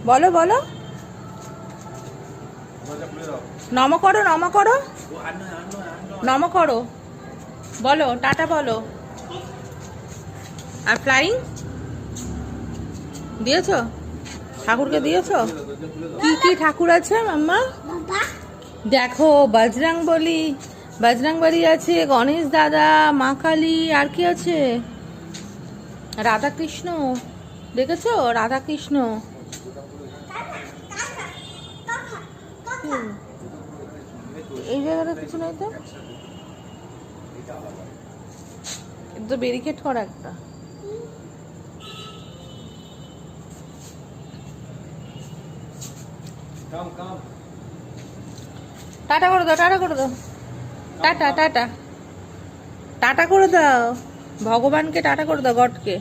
বলো বলো, নম করো, নম করো, নম করো, বলো টাটা বলো। আর ফ্লাইং দিয়েছো, ঠাকুরকে দিয়েছো? কি কি ঠাকুর আছে মাম্মা? দেখো বজরংবলী আছে, গণেশ দাদা, মা কালী, আর কি আছে? রাধাকৃষ্ণ, দেখেছো রাধাকৃষ্ণ? এই জায়গাটা কিছু নেই তো, এটা তো ব্যারিকেড করা একটা। টাটা করে দাও, টাটা করে দাও, টাটা টাটা টাটা করে দাও, ভগবানকে টাটা করে দাও, গডকে।